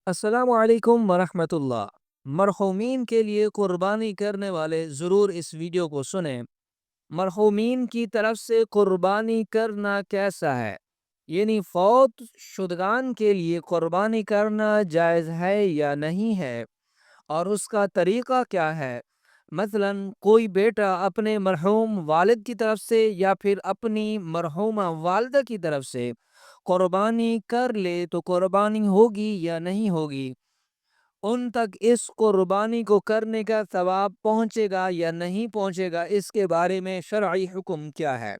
السلام علیکم ورحمۃ اللہ۔ مرحومین کے لیے قربانی کرنے والے ضرور اس ویڈیو کو سنیں۔ مرحومین کی طرف سے قربانی کرنا کیسا ہے؟ یعنی فوت شدگان کے لیے قربانی کرنا جائز ہے یا نہیں ہے، اور اس کا طریقہ کیا ہے؟ مثلا کوئی بیٹا اپنے مرحوم والد کی طرف سے یا پھر اپنی مرحومہ والدہ کی طرف سے قربانی کر لے تو قربانی ہوگی یا نہیں ہوگی؟ ان تک اس قربانی کو کرنے کا ثواب پہنچے گا یا نہیں پہنچے گا، اس کے بارے میں شرعی حکم کیا ہے؟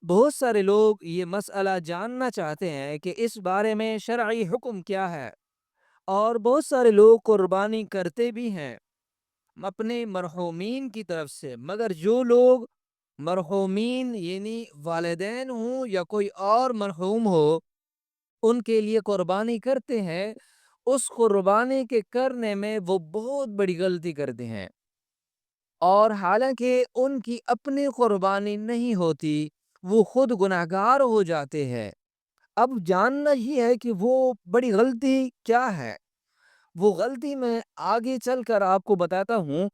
بہت سارے لوگ یہ مسئلہ جاننا چاہتے ہیں کہ اس بارے میں شرعی حکم کیا ہے، اور بہت سارے لوگ قربانی کرتے بھی ہیں اپنے مرحومین کی طرف سے، مگر جو لوگ مرحومین یعنی والدین ہوں یا کوئی اور مرحوم ہو ان کے لیے قربانی کرتے ہیں، اس قربانی کے کرنے میں وہ بہت بڑی غلطی کرتے ہیں، اور حالانکہ ان کی اپنی قربانی نہیں ہوتی، وہ خود گناہگار ہو جاتے ہیں۔ اب جاننا ہی ہے کہ وہ بڑی غلطی کیا ہے۔ وہ غلطی میں آگے چل کر آپ کو بتاتا ہوں۔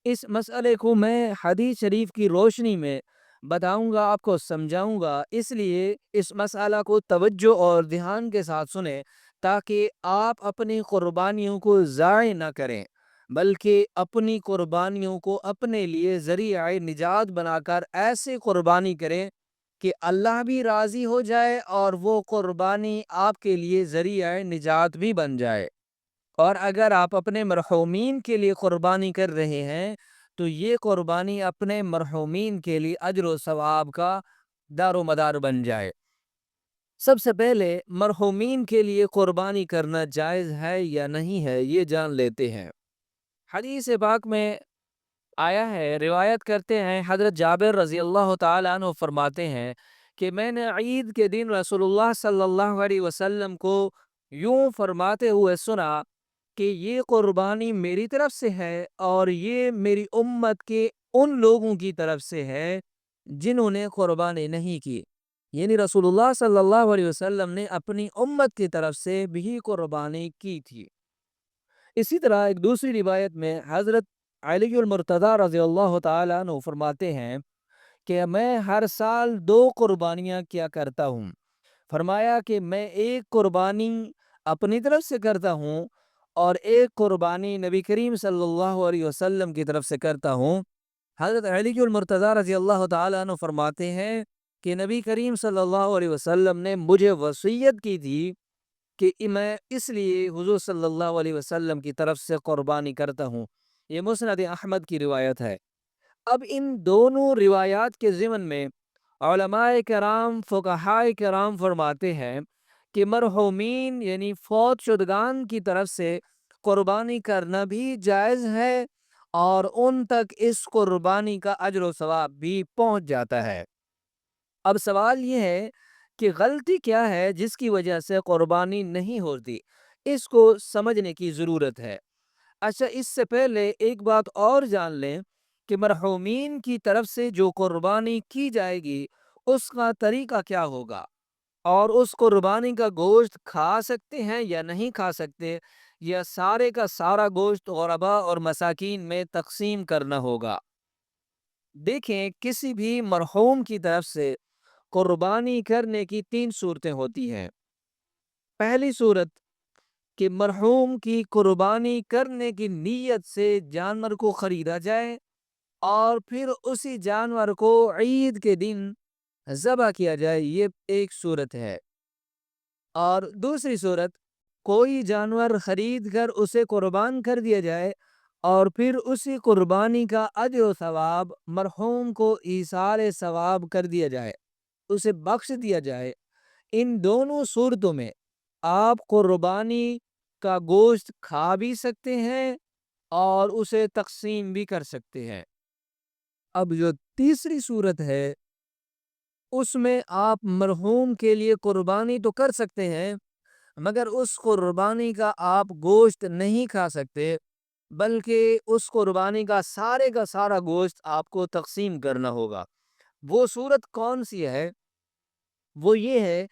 اس مسئلے کو میں حدیث شریف کی روشنی میں بتاؤں گا، آپ کو سمجھاؤں گا، اس لیے اس مسئلہ کو توجہ اور دھیان کے ساتھ سنیں تاکہ آپ اپنی قربانیوں کو ضائع نہ کریں، بلکہ اپنی قربانیوں کو اپنے لیے ذریعہ نجات بنا کر ایسے قربانی کریں کہ اللہ بھی راضی ہو جائے اور وہ قربانی آپ کے لیے ذریعہ نجات بھی بن جائے۔ اور اگر آپ اپنے مرحومین کے لیے قربانی کر رہے ہیں تو یہ قربانی اپنے مرحومین کے لیے اجر و ثواب کا دار و مدار بن جائے۔ سب سے پہلے مرحومین کے لیے قربانی کرنا جائز ہے یا نہیں ہے یہ جان لیتے ہیں۔ حدیث پاک میں آیا ہے، روایت کرتے ہیں حضرت جابر رضی اللہ تعالیٰ عنہ فرماتے ہیں کہ میں نے عید کے دن رسول اللہ صلی اللہ علیہ وسلم کو یوں فرماتے ہوئے سنا کہ یہ قربانی میری طرف سے ہے اور یہ میری امت کے ان لوگوں کی طرف سے ہے جنہوں نے قربانی نہیں کی۔ یعنی رسول اللہ صلی اللہ علیہ وسلم نے اپنی امت کی طرف سے بھی قربانی کی تھی۔ اسی طرح ایک دوسری روایت میں حضرت علی المرتضی رضی اللہ تعالیٰ عنہ فرماتے ہیں کہ میں ہر سال 2 قربانیاں کیا کرتا ہوں۔ فرمایا کہ میں ایک قربانی اپنی طرف سے کرتا ہوں اور ایک قربانی نبی کریم صلی اللہ علیہ وسلم کی طرف سے کرتا ہوں۔ حضرت علی المرتضی رضی اللہ تعالیٰ عنہ فرماتے ہیں کہ نبی کریم صلی اللہ علیہ وسلم نے مجھے وصیت کی تھی کہ میں اس لیے حضور صلی اللہ علیہ وسلم کی طرف سے قربانی کرتا ہوں۔ یہ مسند احمد کی روایت ہے۔ اب ان دونوں روایات کے ضمن میں علماء کرام فقہاء کرام فرماتے ہیں کہ مرحومین یعنی فوت شدگان کی طرف سے قربانی کرنا بھی جائز ہے، اور ان تک اس قربانی کا اجر و ثواب بھی پہنچ جاتا ہے۔ اب سوال یہ ہے کہ غلطی کیا ہے جس کی وجہ سے قربانی نہیں ہوتی، اس کو سمجھنے کی ضرورت ہے۔ اچھا، اس سے پہلے ایک بات اور جان لیں کہ مرحومین کی طرف سے جو قربانی کی جائے گی اس کا طریقہ کیا ہوگا، اور اس قربانی کا گوشت کھا سکتے ہیں یا نہیں کھا سکتے، یا سارے کا سارا گوشت غربا اور مساکین میں تقسیم کرنا ہوگا۔ دیکھیں، کسی بھی مرحوم کی طرف سے قربانی کرنے کی 3 صورتیں ہوتی ہیں۔ پہلی صورت کہ مرحوم کی قربانی کرنے کی نیت سے جانور کو خریدا جائے اور پھر اسی جانور کو عید کے دن ذبح کیا جائے، یہ ایک صورت ہے۔ اور دوسری صورت، کوئی جانور خرید کر اسے قربان کر دیا جائے اور پھر اسی قربانی کا اجر و ثواب مرحوم کو ایصال ثواب کر دیا جائے، اسے بخش دیا جائے۔ ان دونوں صورتوں میں آپ قربانی کا گوشت کھا بھی سکتے ہیں اور اسے تقسیم بھی کر سکتے ہیں۔ اب جو تیسری صورت ہے اس میں آپ مرحوم کے لیے قربانی تو کر سکتے ہیں، مگر اس قربانی کا آپ گوشت نہیں کھا سکتے، بلکہ اس قربانی کا سارا گوشت آپ کو تقسیم کرنا ہوگا۔ وہ صورت کون سی ہے؟ وہ یہ ہے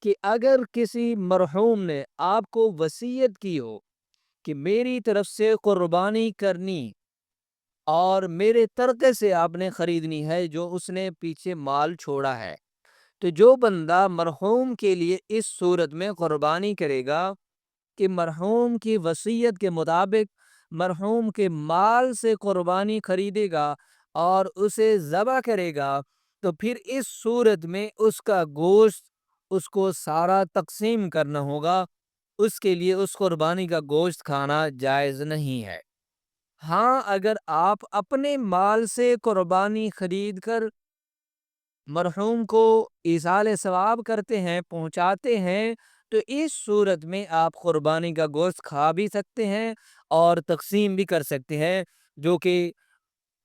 کہ اگر کسی مرحوم نے آپ کو وصیت کی ہو کہ میری طرف سے قربانی کرنی اور میرے ترکے سے آپ نے خریدنی ہے جو اس نے پیچھے مال چھوڑا ہے، تو جو بندہ مرحوم کے لیے اس صورت میں قربانی کرے گا کہ مرحوم کی وصیت کے مطابق مرحوم کے مال سے قربانی خریدے گا اور اسے ذبح کرے گا، تو پھر اس صورت میں اس کا گوشت اس کو سارا تقسیم کرنا ہوگا، اس کے لیے اس قربانی کا گوشت کھانا جائز نہیں ہے۔ ہاں، اگر آپ اپنے مال سے قربانی خرید کر مرحوم کو ایصال ثواب کرتے ہیں، پہنچاتے ہیں، تو اس صورت میں آپ قربانی کا گوشت کھا بھی سکتے ہیں اور تقسیم بھی کر سکتے ہیں، جو کہ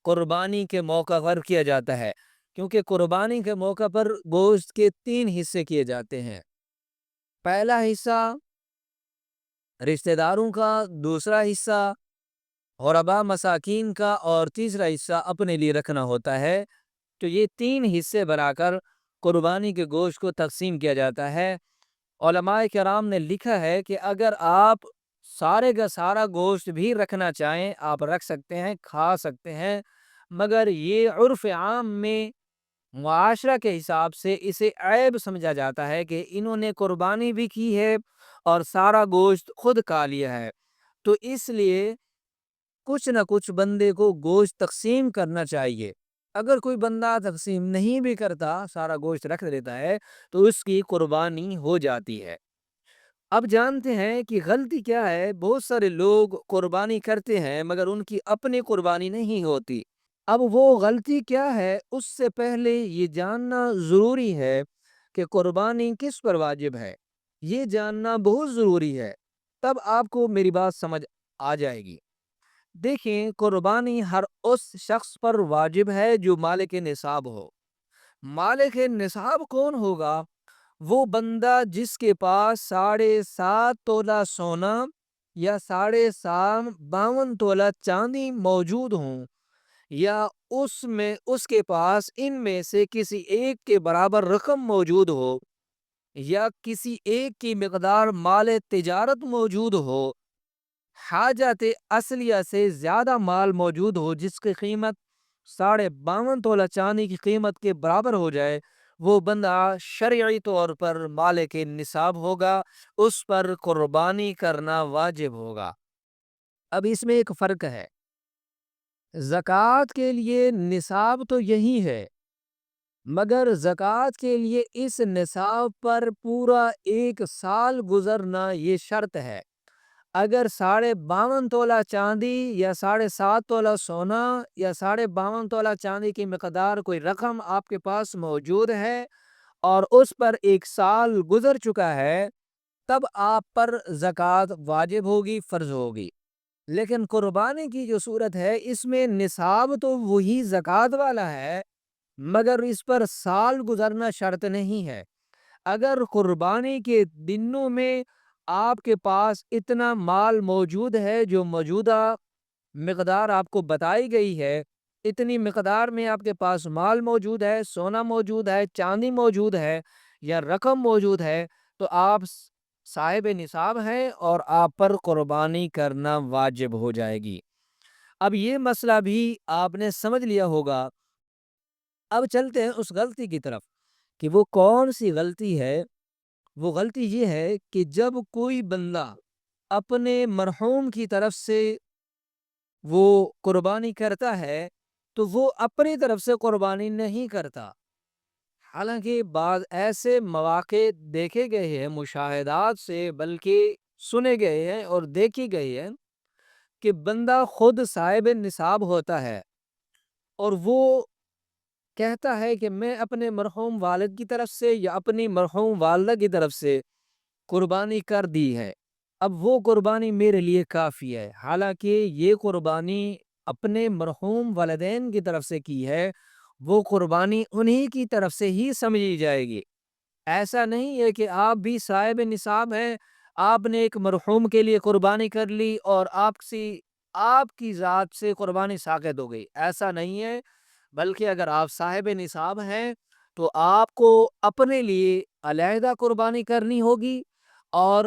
قربانی کے موقع پر کیا جاتا ہے، کیونکہ قربانی کے موقع پر گوشت کے 3 حصے کیے جاتے ہیں۔ پہلا حصہ رشتہ داروں کا، دوسرا حصہ غربا مساکین کا، اور تیسرا حصہ اپنے لیے رکھنا ہوتا ہے۔ تو یہ 3 حصے بنا کر قربانی کے گوشت کو تقسیم کیا جاتا ہے۔ علماء کرام نے لکھا ہے کہ اگر آپ سارے کا سارا گوشت بھی رکھنا چاہیں، آپ رکھ سکتے ہیں، کھا سکتے ہیں، مگر یہ عرف عام میں معاشرہ کے حساب سے اسے عیب سمجھا جاتا ہے کہ انہوں نے قربانی بھی کی ہے اور سارا گوشت خود کھا لیا ہے، تو اس لیے کچھ نہ کچھ بندے کو گوشت تقسیم کرنا چاہیے۔ اگر کوئی بندہ تقسیم نہیں بھی کرتا، سارا گوشت رکھ دیتا ہے، تو اس کی قربانی ہو جاتی ہے۔ اب جانتے ہیں کہ غلطی کیا ہے۔ بہت سارے لوگ قربانی کرتے ہیں مگر ان کی اپنی قربانی نہیں ہوتی۔ اب وہ غلطی کیا ہے، اس سے پہلے یہ جاننا ضروری ہے کہ قربانی کس پر واجب ہے۔ یہ جاننا بہت ضروری ہے، تب آپ کو میری بات سمجھ آ جائے گی۔ دیکھیں، قربانی ہر اس شخص پر واجب ہے جو مالک نصاب ہو۔ مالک نصاب کون ہوگا؟ وہ بندہ جس کے پاس 7.5 تولہ سونا یا 52 تولہ چاندی موجود ہوں، یا اس کے پاس ان میں سے کسی ایک کے برابر رقم موجود ہو، یا کسی ایک کی مقدار مال تجارت موجود ہو، حاجت اصلیہ سے زیادہ مال موجود ہو جس کی قیمت 52 تولہ چاندی کی قیمت کے برابر ہو جائے، وہ بندہ شرعی طور پر مالک نصاب ہوگا، اس پر قربانی کرنا واجب ہوگا۔ اب اس میں ایک فرق ہے۔ زکوٰۃ کے لیے نصاب تو یہی ہے، مگر زکوٰۃ کے لیے اس نصاب پر پورا 1 سال گزرنا یہ شرط ہے۔ اگر 52 تولہ چاندی یا 7.5 تولہ سونا یا 52 تولہ چاندی کی مقدار کوئی رقم آپ کے پاس موجود ہے اور اس پر 1 سال گزر چکا ہے، تب آپ پر زکوٰۃ واجب ہوگی، فرض ہوگی۔ لیکن قربانی کی جو صورت ہے، اس میں نصاب تو وہی زکوٰۃ والا ہے، مگر اس پر سال گزرنا شرط نہیں ہے۔ اگر قربانی کے دنوں میں آپ کے پاس اتنا مال موجود ہے جو موجودہ مقدار آپ کو بتائی گئی ہے، اتنی مقدار میں آپ کے پاس مال موجود ہے، سونا موجود ہے، چاندی موجود ہے یا رقم موجود ہے، تو آپ صاحب نصاب ہیں اور آپ پر قربانی کرنا واجب ہو جائے گی۔ اب یہ مسئلہ بھی آپ نے سمجھ لیا ہوگا۔ اب چلتے ہیں اس غلطی کی طرف کہ وہ کون سی غلطی ہے۔ وہ غلطی یہ ہے کہ جب کوئی بندہ اپنے مرحوم کی طرف سے وہ قربانی کرتا ہے تو وہ اپنی طرف سے قربانی نہیں کرتا۔ حالانکہ بعض ایسے مواقع دیکھے گئے ہیں مشاہدات سے، بلکہ سنے گئے ہیں اور دیکھی گئی ہیں کہ بندہ خود صاحب نصاب ہوتا ہے اور وہ کہتا ہے کہ میں اپنے مرحوم والد کی طرف سے یا اپنی مرحوم والدہ کی طرف سے قربانی کر دی ہے، اب وہ قربانی میرے لیے کافی ہے۔ حالانکہ یہ قربانی اپنے مرحوم والدین کی طرف سے کی ہے، وہ قربانی انہی کی طرف سے ہی سمجھی جائے گی۔ ایسا نہیں ہے کہ آپ بھی صاحب نصاب ہیں، آپ نے ایک مرحوم کے لیے قربانی کر لی اور آپ کی ذات سے قربانی ساقط ہو گئی، ایسا نہیں ہے۔ بلکہ اگر آپ صاحب نصاب ہیں تو آپ کو اپنے لیے علیحدہ قربانی کرنی ہوگی، اور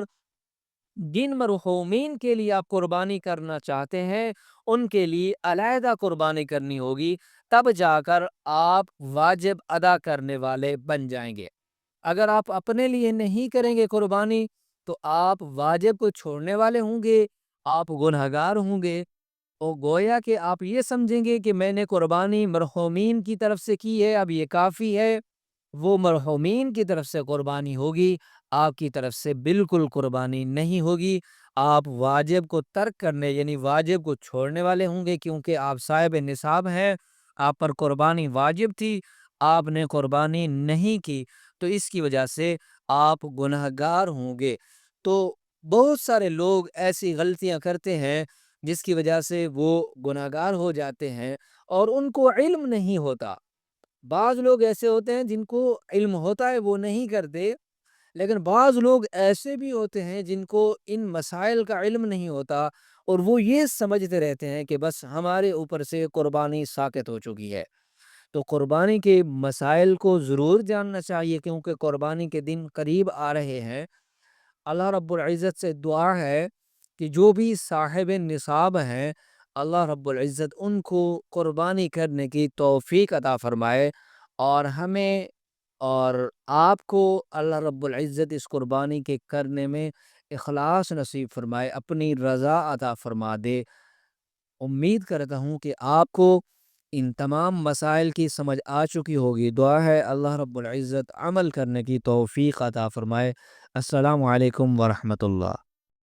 جن مرحومین کے لیے آپ قربانی کرنا چاہتے ہیں ان کے لیے علیحدہ قربانی کرنی ہوگی، تب جا کر آپ واجب ادا کرنے والے بن جائیں گے۔ اگر آپ اپنے لیے نہیں کریں گے قربانی تو آپ واجب کو چھوڑنے والے ہوں گے، آپ گنہگار ہوں گے، اور گویا کہ آپ یہ سمجھیں گے کہ میں نے قربانی مرحومین کی طرف سے کی ہے، اب یہ کافی ہے۔ وہ مرحومین کی طرف سے قربانی ہوگی، آپ کی طرف سے بالکل قربانی نہیں ہوگی۔ آپ واجب کو ترک کرنے یعنی واجب کو چھوڑنے والے ہوں گے، کیونکہ آپ صاحب نصاب ہیں، آپ پر قربانی واجب تھی، آپ نے قربانی نہیں کی، تو اس کی وجہ سے آپ گنہگار ہوں گے۔ تو بہت سارے لوگ ایسی غلطیاں کرتے ہیں جس کی وجہ سے وہ گنہگار ہو جاتے ہیں اور ان کو علم نہیں ہوتا۔ بعض لوگ ایسے ہوتے ہیں جن کو علم ہوتا ہے وہ نہیں کرتے، لیکن بعض لوگ ایسے بھی ہوتے ہیں جن کو ان مسائل کا علم نہیں ہوتا، اور وہ یہ سمجھتے رہتے ہیں کہ بس ہمارے اوپر سے قربانی ساقط ہو چکی ہے۔ تو قربانی کے مسائل کو ضرور جاننا چاہیے، کیونکہ قربانی کے دن قریب آ رہے ہیں۔ اللہ رب العزت سے دعا ہے کہ جو بھی صاحب نصاب ہیں، اللہ رب العزت ان کو قربانی کرنے کی توفیق عطا فرمائے، اور ہمیں اور آپ کو اللہ رب العزت اس قربانی کے کرنے میں اخلاص نصیب فرمائے، اپنی رضا عطا فرما دے۔ امید کرتا ہوں کہ آپ کو ان تمام مسائل کی سمجھ آ چکی ہوگی۔ دعا ہے اللہ رب العزت عمل کرنے کی توفیق عطا فرمائے۔ السلام علیکم ورحمۃ اللہ۔